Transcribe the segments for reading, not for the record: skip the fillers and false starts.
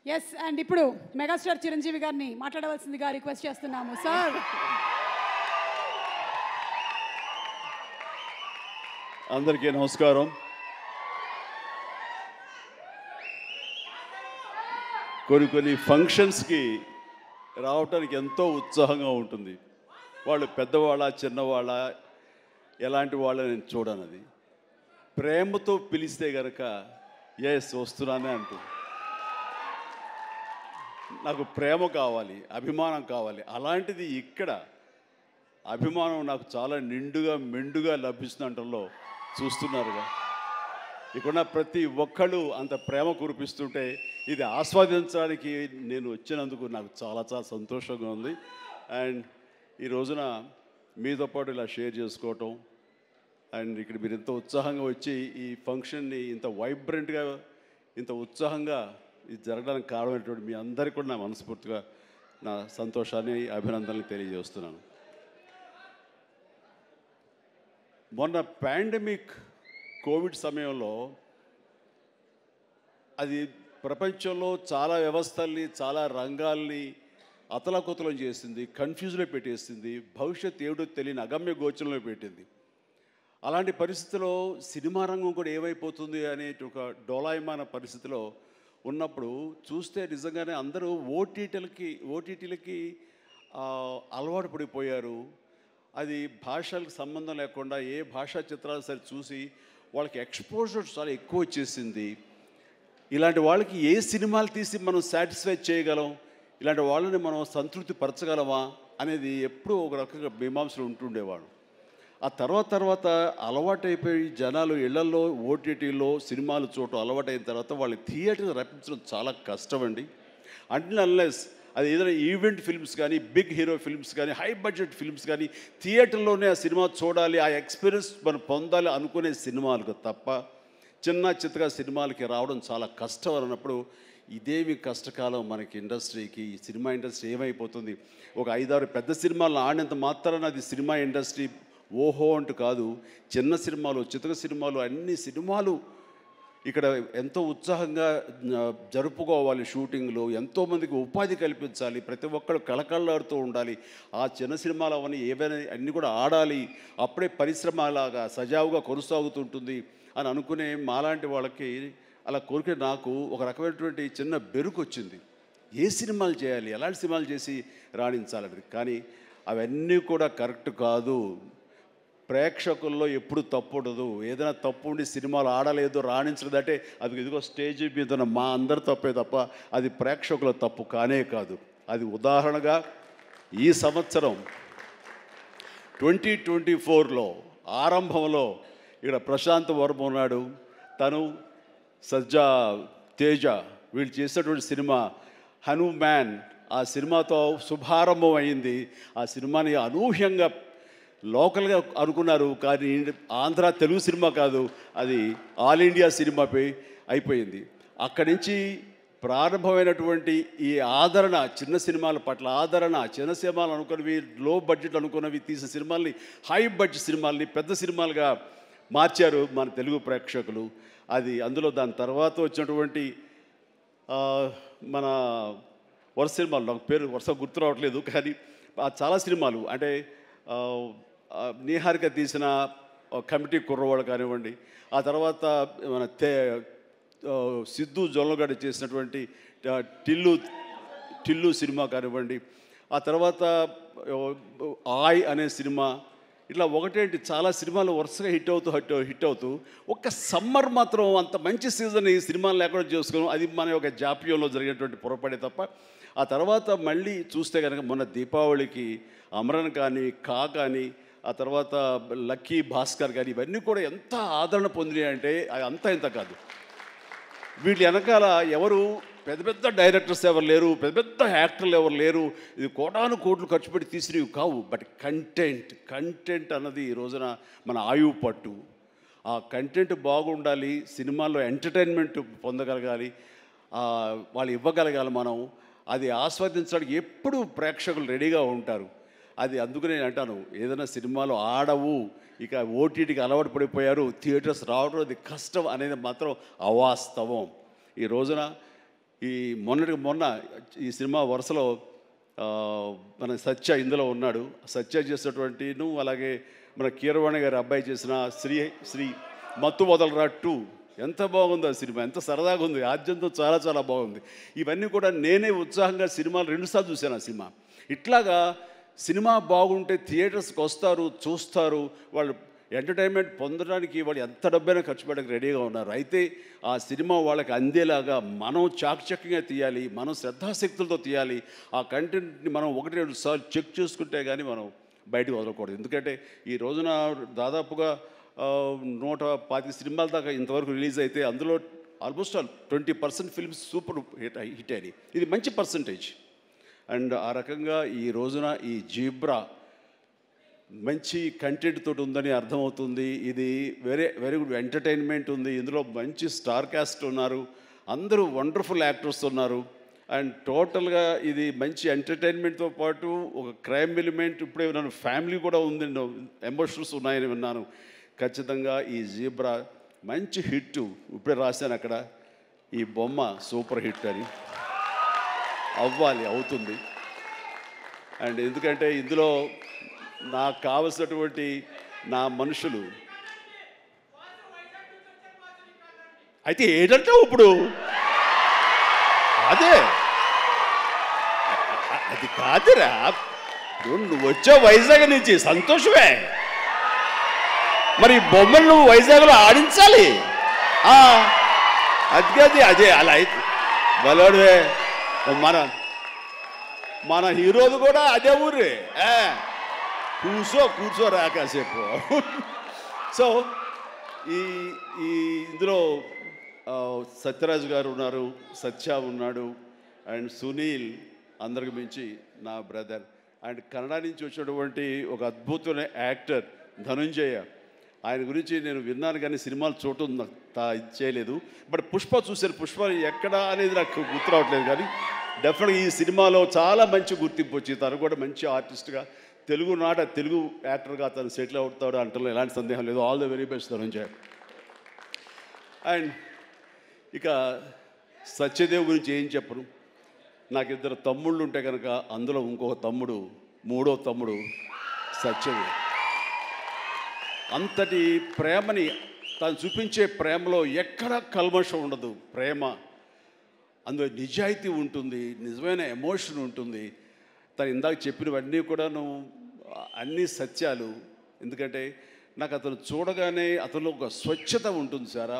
Yes and ఇప్పుడు megastar Chiranjeevi గారిని మాట్లాడవలసిందిగా రిక్వెస్ట్ చేస్తున్నాము సార్. అందరికీ నమస్కారం. కొన్ని ఫంక్షన్స్కి రావటానికి ఎంతో ఉత్సాహంగా ఉంటుంది. వాళ్ళు పెద్దవాళ్ళ చిన్నవాళ్ళ ఎలాంటి వాళ్ళని నేను చూడనది. ప్రేమతో పిలిస్తే కనుక ఎస్ వస్తున్నానే అంటుంది. నాకు ప్రేమ కావాలి, అభిమానం కావాలి. అలాంటిది ఇక్కడ అభిమానం నాకు చాలా నిండుగా మెండుగా లభిస్తుండటంలో చూస్తున్నారుగా. ఇక్కడ ప్రతి ఒక్కళ్ళు అంత ప్రేమ కురిపిస్తుంటే ఇది ఆస్వాదించడానికి నేను వచ్చినందుకు నాకు చాలా చాలా సంతోషంగా ఉంది. అండ్ ఈ రోజున మీతో పాటు ఇలా షేర్ చేసుకోవటం అండ్ ఇక్కడ మీరు ఇంత ఉత్సాహంగా వచ్చి ఈ ఫంక్షన్ని ఇంత వైబ్రెంట్గా ఇంత ఉత్సాహంగా ఇది జరగడానికి కారణమైనటువంటి మీ అందరికీ కూడా నా మనస్ఫూర్తిగా నా సంతోషాన్ని అభినందనలు తెలియజేస్తున్నాను. మొన్న పాండమిక్ కోవిడ్ సమయంలో అది ప్రపంచంలో చాలా వ్యవస్థల్ని చాలా రంగాల్ని అతలాకుతలం చేసింది, కన్ఫ్యూజ్లో పెట్టేసింది, భవిష్యత్ ఏమిటో తెలియని అగమ్య గోచరంలో పెట్టింది. అలాంటి పరిస్థితిలో సినిమా రంగం కూడా ఏమైపోతుంది అనే ఒక డోలాయమాన పరిస్థితిలో ఉన్నప్పుడు చూస్తే నిజంగానే అందరూ ఓటీటీలకి అలవాటు పడిపోయారు. అది భాషలకు సంబంధం లేకుండా ఏ భాషా చిత్రాలు సరే చూసి వాళ్ళకి ఎక్స్పోజర్ చాలా ఎక్కువ వచ్చేసింది. ఇలాంటి వాళ్ళకి ఏ సినిమాలు తీసి మనం సాటిస్ఫై చేయగలం, ఇలాంటి వాళ్ళని మనం సంతృప్తి పరచగలమా అనేది ఎప్పుడూ ఒక రకంగా మీమాంసలు ఉంటుండేవాడు. ఆ తర్వాత అలవాటైపోయి జనాలు ఇళ్లలో ఓటీటీలో సినిమాలు చూడటం అలవాటైన తర్వాత వాళ్ళని థియేటర్కి రప్పించడం చాలా కష్టమండి. అన్లెస్ అది ఏదైనా ఈవెంట్ ఫిల్మ్స్ కానీ, బిగ్ హీరో ఫిల్మ్స్ కానీ, హై బడ్జెట్ ఫిల్మ్స్ కానీ థియేటర్లోనే ఆ సినిమా చూడాలి, ఆ ఎక్స్పీరియన్స్ మనం పొందాలి అనుకునే సినిమాలకు తప్ప చిన్న చిత్తగా సినిమాలకి రావడం చాలా కష్టం అన్నప్పుడు ఇదేమి కష్టకాలం మనకి ఇండస్ట్రీకి. ఈ సినిమా ఇండస్ట్రీ ఏమైపోతుంది? ఒక 5-6 పెద్ద సినిమాలను ఆడినంత మాత్రాన అది సినిమా ఇండస్ట్రీ ఓహో అంటూ కాదు. చిన్న సినిమాలు, చితక సినిమాలు, అన్ని సినిమాలు ఇక్కడ ఎంతో ఉత్సాహంగా జరుపుకోవాలి. షూటింగ్లో ఎంతోమందికి ఉపాధి కల్పించాలి, ప్రతి ఒక్కరు కళకళలాడుతూ ఉండాలి. ఆ చిన్న సినిమాలు అవన్నీ ఏవైనా అన్నీ కూడా ఆడాలి, అప్పుడే పరిశ్రమ అలాగా సజావుగా కొనసాగుతుంటుంది అని అనుకునే మాలాంటి వాళ్ళకి అలా కోరిక నాకు ఒక రకమైనటువంటి చిన్న బెరుకు వచ్చింది. ఏ సినిమాలు చేయాలి, ఎలాంటి సినిమాలు చేసి రాణించాలనేది. కానీ అవన్నీ కూడా కరెక్ట్ కాదు. ప్రేక్షకుల్లో ఎప్పుడు తప్పు ఉండదు. ఏదైనా తప్పు ఉండి సినిమాలు ఆడలేదు, రాణించలేదంటే అది ఇదిగో స్టేజ్ మీద మా అందరి తప్పే తప్ప అది ప్రేక్షకుల తప్పు కానే కాదు. అది ఉదాహరణగా ఈ సంవత్సరం 2024లో ఆరంభంలో ఇక్కడ ప్రశాంత్ వర్మ ఉన్నాడు, తను సజ్జా తేజ వీళ్ళు చేసినటువంటి సినిమా హనుమాన్, ఆ సినిమాతో శుభారంభం అయింది. ఆ సినిమాని అనూహ్యంగా లోకల్గా అనుకున్నారు, కానీ ఆంధ్ర తెలుగు సినిమా కాదు, అది ఆల్ ఇండియా సినిమాపై అయిపోయింది. అక్కడి నుంచి ప్రారంభమైనటువంటి ఈ ఆదరణ, చిన్న సినిమాల పట్ల ఆదరణ, చిన్న సినిమాలు అనుకున్నవి, లో బడ్జెట్ అనుకున్నవి తీసిన సినిమాల్ని హై బడ్జెట్ సినిమాల్ని పెద్ద సినిమాలుగా మార్చారు మన తెలుగు ప్రేక్షకులు. అది అందులో దాని తర్వాత వచ్చినటువంటి మన వరుస సినిమాలు, నాకు పేరు వరుస గుర్తు రావట్లేదు, కానీ చాలా సినిమాలు అంటే నీహారిక తీసిన కమిటీ కుర్రవాడు కానివ్వండి, ఆ తర్వాత మన సిద్ధు జొల్లగడ్డ చేసినటువంటి టిల్లు సినిమా కానివ్వండి, ఆ తర్వాత ఆయ్ అనే సినిమా, ఇట్లా ఒకటేంటి చాలా సినిమాలు వరుసగా హిట్ అవుతూ ఒక్క సమ్మర్ మాత్రం అంత మంచి సీజన్ ఈ సినిమాలు లేకుండా చేసుకోవడం అది మన ఒక జాప్యంలో జరిగినటువంటి పొరపాటే తప్ప. ఆ తర్వాత మళ్ళీ చూస్తే కనుక మొన్న దీపావళికి అమరన్ కానీ, కా కానీ, ఆ తర్వాత లక్కీ భాస్కర్ కానీ ఇవన్నీ కూడా ఎంత ఆదరణ పొందినాయి అంటే అది అంతా ఇంత కాదు. వీటి వెనకాల ఎవరు పెద్ద పెద్ద డైరెక్టర్స్ ఎవరు లేరు, పెద్ద పెద్ద యాక్టర్లు ఎవరు లేరు, ఇది కోటాను కోట్లు ఖర్చు పెట్టి తీసినవి కావు. బట్ కంటెంట్ అన్నది ఈ రోజున మన ఆయువు పట్టు. ఆ కంటెంట్ బాగుండాలి, సినిమాల్లో ఎంటర్టైన్మెంట్ పొందగలగాలి, వాళ్ళు ఇవ్వగలగాలి. మనం అది ఆస్వాదించడానికి ఎప్పుడు ప్రేక్షకులు రెడీగా ఉంటారు. అది అందుకనే నేను అంటాను, ఏదైనా సినిమాలు ఆడవు, ఇక ఓటీటీకి అలవాటు పడిపోయారు, థియేటర్స్ రావడం అది కష్టం అనేది మాత్రం అవాస్తవం. ఈ రోజున ఈ మొన్న ఈ సినిమా వరుసలో మన సత్య ఇందులో ఉన్నాడు. సత్య చేసినటువంటి అలాగే మన కీరవాణి గారి అబ్బాయి చేసిన శ్రీ మత్తు వదలరా 2 ఎంత బాగుంది ఆ సినిమా, ఎంత సరదాగా ఉంది, ఆద్యంతో చాలా చాలా బాగుంది. ఇవన్నీ కూడా నేనే ఉత్సాహంగా సినిమాలు 2 సార్లు చూశాను ఆ సినిమా. ఇట్లాగా సినిమా బాగుంటే థియేటర్స్కి వస్తారు, చూస్తారు, వాళ్ళు ఎంటర్టైన్మెంట్ పొందడానికి వాళ్ళు ఎంత డబ్బైనా ఖర్చు పెట్టడానికి రెడీగా ఉన్నారు. అయితే ఆ సినిమా వాళ్ళకి అందేలాగా మనం చాకచక్యంగా తీయాలి, మనం శ్రద్ధాశక్తులతో తీయాలి. ఆ కంటెంట్ని మనం 1-2 సార్లు చెక్ చేసుకుంటే కానీ మనం బయటకు వదలకూడదు. ఎందుకంటే ఈ రోజున దాదాపుగా 125 సినిమాల దాకా ఇంతవరకు రిలీజ్ అయితే అందులో ఆల్మోస్ట్ 20% ఫిల్మ్స్ సూపర్ హిట్ అయినాయి. ఇది మంచి పర్సంటేజ్. అండ్ ఆ రకంగా ఈ రోజున ఈ జీబ్రా మంచి కంటెంట్ తోటి ఉందని అర్థమవుతుంది. ఇది వెరీ గుడ్ ఎంటర్టైన్మెంట్ ఉంది. ఇందులో మంచి స్టార్ కాస్ట్ ఉన్నారు, అందరూ వండర్ఫుల్ యాక్టర్స్ ఉన్నారు. అండ్ టోటల్గా ఇది మంచి ఎంటర్టైన్మెంట్తో పాటు ఒక క్రైమ్ ఎలిమెంట్, ఇప్పుడే విన్నాను ఫ్యామిలీ కూడా ఉంది, ఎమోషన్స్ ఉన్నాయని విన్నాను. ఖచ్చితంగా ఈ జీబ్రా మంచి హిట్. ఇప్పుడే రాశాను అక్కడ, ఈ బొమ్మ సూపర్ హిట్ అని. అవుతుంది. అండ్ ఎందుకంటే ఇందులో నాకు కావలసినటువంటి నా మనుషులు అయితే ఏంటంటే ఇప్పుడు అదే అది కాదురా, నువ్వు వచ్చావు వైజాగ్ నుంచి, సంతోషమే. మరి బొమ్మలు నువ్వు వైజాగ్లో ఆడించాలి. అదే అలా అయితే బలవాడువే. మన హీరోది కూడా అదే ఊరే. కూర్చోరా కాసేపు. సో ఈ ఇందులో సత్యరాజు గారు ఉన్నారు, సత్య ఉన్నాడు, అండ్ సునీల్, అందరికి మించి నా బ్రదర్. అండ్ కన్నడ నుంచి వచ్చినటువంటి ఒక అద్భుతమైన యాక్టర్ ధనుంజయ. ఆయన గురించి నేను విన్నాను కానీ సినిమాలు చూడటం ఇది చేయలేదు. బట్ పుష్ప చూశాను. పుష్ప ఎక్కడ అనేది నాకు గుర్తు రావట్లేదు, కానీ డెఫినెట్గా ఈ సినిమాలో చాలా మంచి గుర్తింపు వచ్చి తను కూడా మంచి ఆర్టిస్ట్గా తెలుగు యాక్టర్గా తను సెటిల్ అవుతాడు అంటలో ఎలాంటి సందేహం లేదు. All the very best Dhananjaya. And ఇక సత్యదేవ్ గురించి ఏం చెప్పను. నాకు 2 తమ్ముళ్ళు ఉంటే కనుక అందులో ఇంకొక తమ్ముడు, 3వ తమ్ముడు సత్యదేవ్. అంతటి ప్రేమని తను చూపించే ప్రేమలో ఎక్కడ కల్మషం ఉండదు. ప్రేమ అందులో నిజాయితీ ఉంటుంది, నిజమైన ఎమోషన్ ఉంటుంది. తను ఇందాక చెప్పినవన్నీ కూడాను అన్నీ సత్యాలు. ఎందుకంటే నాకు అతను చూడగానే అతనిలో ఒక స్వచ్ఛత ఉంటుంది సార్,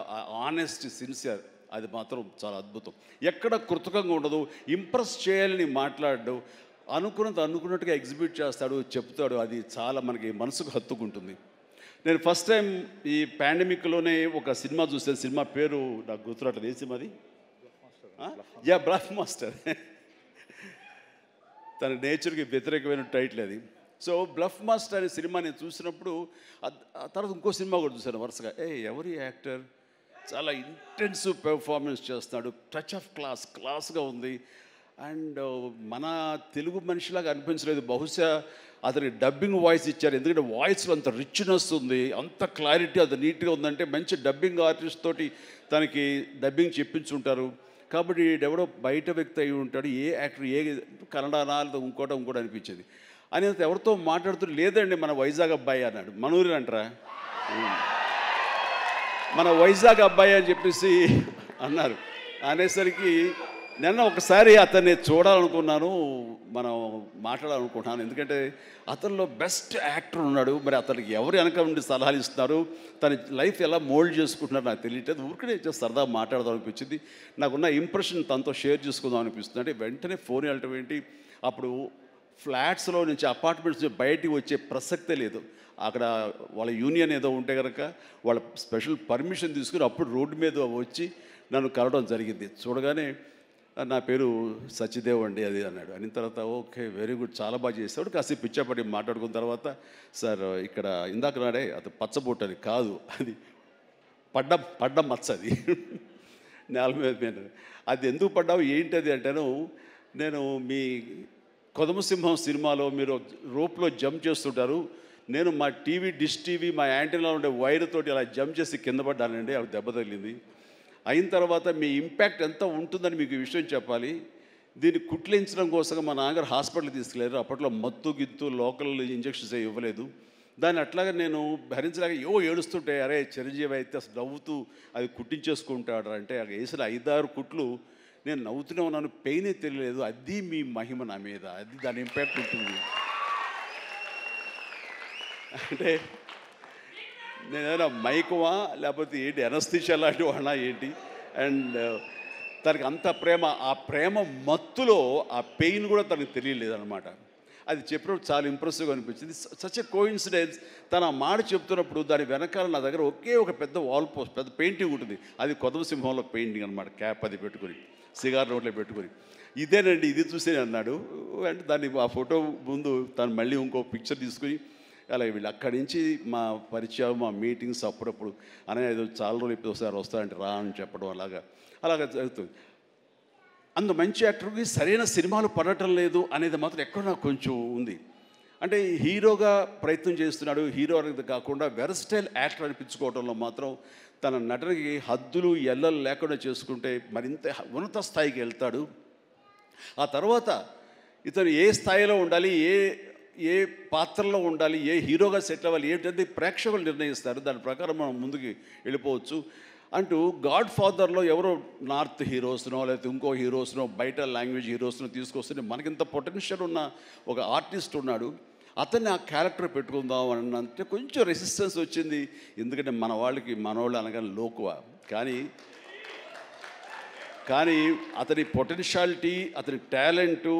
ఆనెస్ట్, సిన్సియర్. అది మాత్రం చాలా అద్భుతం. ఎక్కడ కృతకంగా ఉండదు, ఇంప్రెస్ చేయాలని మాట్లాడడు, అనుకున్నట్టుగా ఎగ్జిబిట్ చేస్తాడు, చెప్తాడు. అది చాలా మనకి మనసుకు హత్తుకుంటుంది. నేను ఫస్ట్ టైం ఈ పాండమిక్లోనే ఒక సినిమా చూసాను. సినిమా పేరు నాకు గుర్తురావట్లేదు. ఏ సినిమా అది? Bluff master. తన నేచర్కి వ్యతిరేకమైన టైటిల్ అది. సో బ్లఫ్ మాస్టర్ అనే సినిమా నేను చూసినప్పుడు ఆ తర్వాత ఇంకో సినిమా కూడా చూశాను వరుసగా. ఎవరి యాక్టర్ చాలా ఇంటెన్సివ్ పెర్ఫార్మెన్స్ చేస్తున్నాడు, టచ్ ఆఫ్ క్లాస్గా ఉంది. అండ్ మన తెలుగు మనిషిలాగా అనిపించలేదు. బహుశా అతని డబ్బింగ్ వాయిస్ ఇచ్చారు, ఎందుకంటే వాయిస్లో అంత రిచ్నెస్ ఉంది, అంత క్లారిటీ, అంత నీట్గా ఉందంటే మంచి డబ్బింగ్ ఆర్టిస్ట్ తోటి తనకి డబ్బింగ్ చెప్పించుంటారు. కాబట్టి ఎవడో బయట వ్యక్తి అయి ఉంటాడు. ఏ యాక్టర్ కన్నడనా లేదా ఇంకోటి అనిపించేది. అని ఎవరితో మాట్లాడుతూ లేదండి మన వైజాగ్ అబ్బాయి అన్నాడు. మనూరి అంటారా, మన వైజాగ్ అబ్బాయి అని చెప్పేసి అన్నారు. అనేసరికి నిన్న ఒకసారి అతన్ని చూడాలనుకున్నాను, మనం మాట్లాడాలనుకుంటున్నాను. ఎందుకంటే అతనిలో బెస్ట్ యాక్టర్ ఉన్నాడు. మరి అతనికి ఎవరు వెనక నుండి సలహాలు ఇస్తున్నారు, తన లైఫ్ ఎలా మోల్డ్ చేసుకుంటున్నారు నాకు తెలియట్లేదు. ఊరికనే సరదా మాట్లాడదాం అనిపించింది. నాకున్న ఇంప్రెషన్ తనతో షేర్ చేసుకుందాం అనిపిస్తుంది. అంటే వెంటనే ఫోన్ వెళ్ళటం ఏంటి, అప్పుడు ఫ్లాట్స్లో నుంచి అపార్ట్మెంట్స్ బయటికి వచ్చే ప్రసక్తే లేదు. అక్కడ వాళ్ళ యూనియన్ ఏదో ఉంటే కనుక వాళ్ళ స్పెషల్ పర్మిషన్ తీసుకుని అప్పుడు రోడ్డు మీద వచ్చి నన్ను కలవడం జరిగింది. చూడగానే నా పేరు సత్యదేవ్ అండి అది అన్నాడు. అయిన తర్వాత ఓకే వెరీ గుడ్, చాలా బాగా చేస్తాడు. కాసేపు పిచ్చాపడి మాట్లాడుకున్న తర్వాత సార్ ఇక్కడ ఇందాక నాడే అది పచ్చబొట్టు అని కాదు, అది పడ్డ మచ్చ, అది నేల మీద. అది ఎందుకు పడ్డావు ఏంటది అంటాను. నేను మీ కొదమసింహం సినిమాలో మీరు రోప్లో జంప్ చేస్తుంటారు, నేను మా డిష్ టీవీ మా యాంటీనాలో ఉండే వైర్ తోటి అలా జంప్ చేసి కింద పడ్డానండి, అవి దెబ్బ తగిలింది. అయిన తర్వాత మీ ఇంపాక్ట్ ఎంత ఉంటుందని మీకు ఈ విషయం చెప్పాలి. దీన్ని కుట్లించడం కోసం మా నాన్నగారు హాస్పిటల్కి తీసుకెళ్ళారు. అప్పట్లో మత్తు గిత్తు లోకల్ ఇంజెక్షన్స్ ఇవ్వలేదు. దాన్ని అట్లాగే నేను భరించలేక ఏడుస్తుంటే, అరే చిరంజీవి అయితే అసలు నవ్వుతూ అది కుట్టించేసుకుంటాడు అంటే వేసిన 5-6 కుట్లు నేను నవ్వుతూనే ఉన్నాను, పెయినే తెలియలేదు. అది మీ మహిమ నా మీద, అది దాని ఇంపాక్ట్ ఉంటుంది. అంటే నేను ఏదైనా మైకువా లేకపోతే ఏంటి ఎనస్థిషియా లాంటి వాడినా ఏంటి. అండ్ తనకి అంత ప్రేమ, ఆ ప్రేమ మత్తులో ఆ పెయిన్ కూడా తనకు తెలియలేదన్నమాట. అది చెప్పినప్పుడు చాలా ఇంప్రెసివ్గా అనిపించింది. Such a coincidence. తను ఆ మాట చెప్తున్నప్పుడు దాని వెనకాల నా దగ్గర ఒకే ఒక పెద్ద వాల్ పోస్ట్, పెద్ద పెయింటింగ్ ఉంటుంది. అది కొదవ సింహంలో పెయింటింగ్ అనమాట. క్యాప్ అది పెట్టుకుని, సిగార్ నోట్లో పెట్టుకుని, ఇదేనండి ఇది చూసే అన్నాడు. అంటే దాన్ని ఆ ఫోటో ముందు తను మళ్ళీ ఇంకో పిక్చర్ తీసుకుని అలా వీళ్ళు అక్కడి నుంచి మా పరిచయం, మా మీటింగ్స్ అప్పుడప్పుడు అనేది ఏదో చాలా రోజులు ఇప్పుడు ఒకసారి వస్తారంటే రా అని చెప్పడం అలాగా జరుగుతుంది. అంత మంచి యాక్టర్కి సరైన సినిమాలు పడటం లేదు అనేది మాత్రం ఎక్కడో నాకు కొంచెం ఉంది. అంటే హీరోగా ప్రయత్నం చేస్తున్నాడు, హీరో అనేది కాకుండా వెరస్టైల్ యాక్టర్ అనిపించుకోవడంలో మాత్రం తన నటనకి హద్దులు ఎల్లలు లేకుండా చేసుకుంటే మరింత ఉన్నత స్థాయికి వెళ్తాడు. ఆ తర్వాత ఇతను ఏ స్థాయిలో ఉండాలి, ఏ పాత్రలో ఉండాలి, ఏ హీరోగా సెటిల్ అవ్వాలి ఏంటంటే ప్రేక్షకులు నిర్ణయిస్తారు. దాని ప్రకారం మనం ముందుకు వెళ్ళిపోవచ్చు అంటూ గాడ్ ఫాదర్లో ఎవరో నార్త్ హీరోస్నో లేకపోతే ఇంకో హీరోస్నో బయట లాంగ్వేజ్ హీరోస్నో తీసుకొస్తే మనకింత పొటెన్షియల్ ఉన్న ఒక ఆర్టిస్ట్ ఉన్నాడు, అతన్ని ఆ క్యారెక్టర్ పెట్టుకుందాం అని అంటే కొంచెం రెసిస్టెన్స్ వచ్చింది. ఎందుకంటే మనవాళ్ళు అనగానే లోకువ. కానీ అతని పొటెన్షియాలిటీ, అతని టాలెంటు,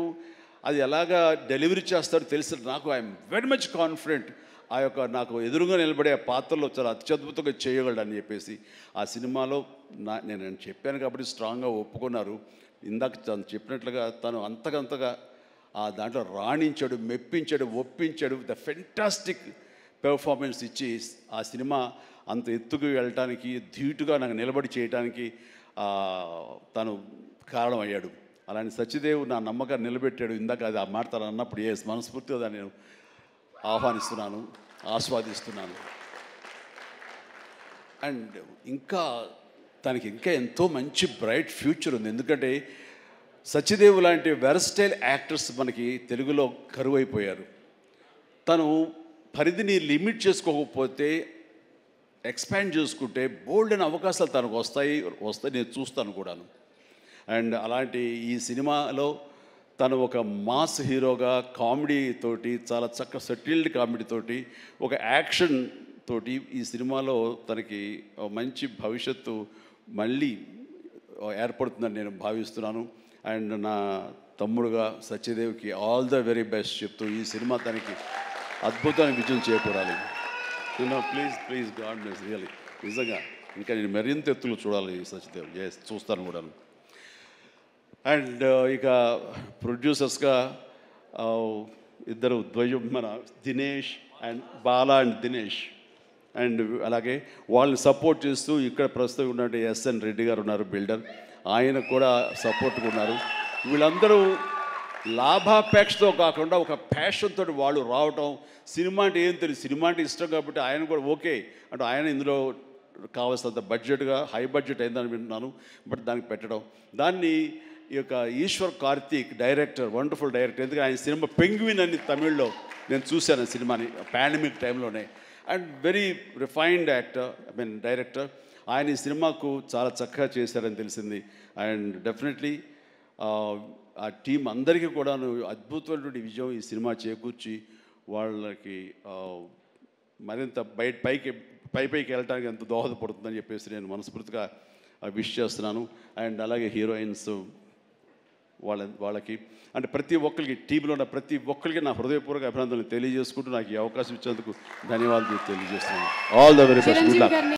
అది ఎలాగా డెలివరీ చేస్తాడో తెలిసి నాకు ఐఎమ్ వెరీ మచ్ కాన్ఫిడెంట్ ఆ యొక్క నాకు ఎదురుగా నిలబడే ఆ పాత్రలో చాలా అత్యద్భుతంగా చేయగలడని చెప్పేసి ఆ సినిమాలో నేను చెప్పాను కాబట్టి స్ట్రాంగ్గా ఒప్పుకున్నారు. ఇందాక తను చెప్పినట్లుగా తను అంతకంతగా ఆ దాంట్లో రాణించాడు, మెప్పించాడు, ఒప్పించాడు. ద ఫెంటాస్టిక్ పెర్ఫార్మెన్స్ ఇచ్చి ఆ సినిమా అంత ఎత్తుకు వెళ్ళటానికి, ధీటుగా నాకు నిలబడి చేయడానికి తను కారణమయ్యాడు. అలాంటి సత్యదేవ్ నా నమ్మకాన్ని నిలబెట్టాడు. ఇందాక అది ఆ మాట తను అన్నప్పుడు మనస్ఫూర్తిగా దాన్ని నేను ఆహ్వానిస్తున్నాను, ఆస్వాదిస్తున్నాను. అండ్ తనకి ఇంకా ఎంతో మంచి బ్రైట్ ఫ్యూచర్ ఉంది. ఎందుకంటే సత్యదేవ్ లాంటి వెరస్టైల్ యాక్టర్స్ మనకి తెలుగులో కరువైపోయారు. తను పరిధిని లిమిట్ చేసుకోకపోతే, ఎక్స్పాండ్ చేసుకుంటే బోల్డ్ అయిన అవకాశాలు తనకు వస్తాయి నేను చూస్తాను కూడాను. అండ్ అలాంటి ఈ సినిమాలో తను ఒక మాస్ హీరోగా కామెడీ తోటి, చాలా చక్కగా సెటిల్డ్ కామెడీ తోటి, ఒక యాక్షన్ తోటి ఈ సినిమాలో తనకి మంచి భవిష్యత్తు మళ్ళీ ఏర్పడుతుందని నేను భావిస్తున్నాను. అండ్ నా తమ్ముడుగా సత్యదేవ్కి ఆల్ ద వెరీ బెస్ట్ చెప్తూ ఈ సినిమా తనకి అద్భుతమైన విజయం చేకూరాలి. Please god bless really. నిజంగా ఇంకా నేను మరింత ఎత్తులు చూడాలి సత్యదేవ్. చూస్తాను కూడా. అండ్ ఇక ప్రొడ్యూసర్స్గా ఇద్దరు ద్వయం, మన Dinesh and Bala and Dinesh. And అలాగే వాళ్ళని సపోర్ట్ చేస్తూ ఇక్కడ ప్రస్తుతం ఉన్నట్టు ఎస్ఎన్ రెడ్డి గారు ఉన్నారు, బిల్డర్. ఆయన కూడా సపోర్ట్గా ఉన్నారు. వీళ్ళందరూ లాభాపేక్షతో కాకుండా ఒక ప్యాషన్ తోటి వాళ్ళు రావటం. సినిమా అంటే ఏం తెలియదు, సినిమా అంటే ఇష్టం కాబట్టి ఆయన కూడా ఓకే అంటే ఆయన ఇందులో కావాల్సినంత బడ్జెట్గా హై బడ్జెట్ అయిందని వింటున్నాను. బట్ దానికి పెట్టడం, దాన్ని ఈ యొక్క Eshwar Karthik director, wonderful director. ఎందుకంటే ఆయన సినిమా పెంగ్విన్ అని తమిళ్లో నేను చూశాను సినిమాని పాండమిక్ టైంలోనే. And very refined director. ఆయన ఈ సినిమాకు చాలా చక్కగా చేశారని తెలిసింది. అండ్ డెఫినెట్లీ ఆ టీం అందరికీ కూడా అద్భుతమైనటువంటి విజయం ఈ సినిమా చేకూర్చి వాళ్ళకి మరింత పైకి వెళ్ళడానికి ఎంత దోహదపడుతుందని చెప్పేసి నేను మనస్ఫూర్తిగా విష్ చేస్తున్నాను. అండ్ అలాగే హీరోయిన్స్ వాళ్ళకి అంటే ప్రతి ఒక్కరికి, టీంలో ఉన్న ప్రతి ఒక్కరికి నా హృదయపూర్వక అభినందనలు తెలియజేసుకుంటూ నాకు ఈ అవకాశం ఇచ్చేందుకు ధన్యవాదాలు తెలియజేస్తున్నాను. All the very best.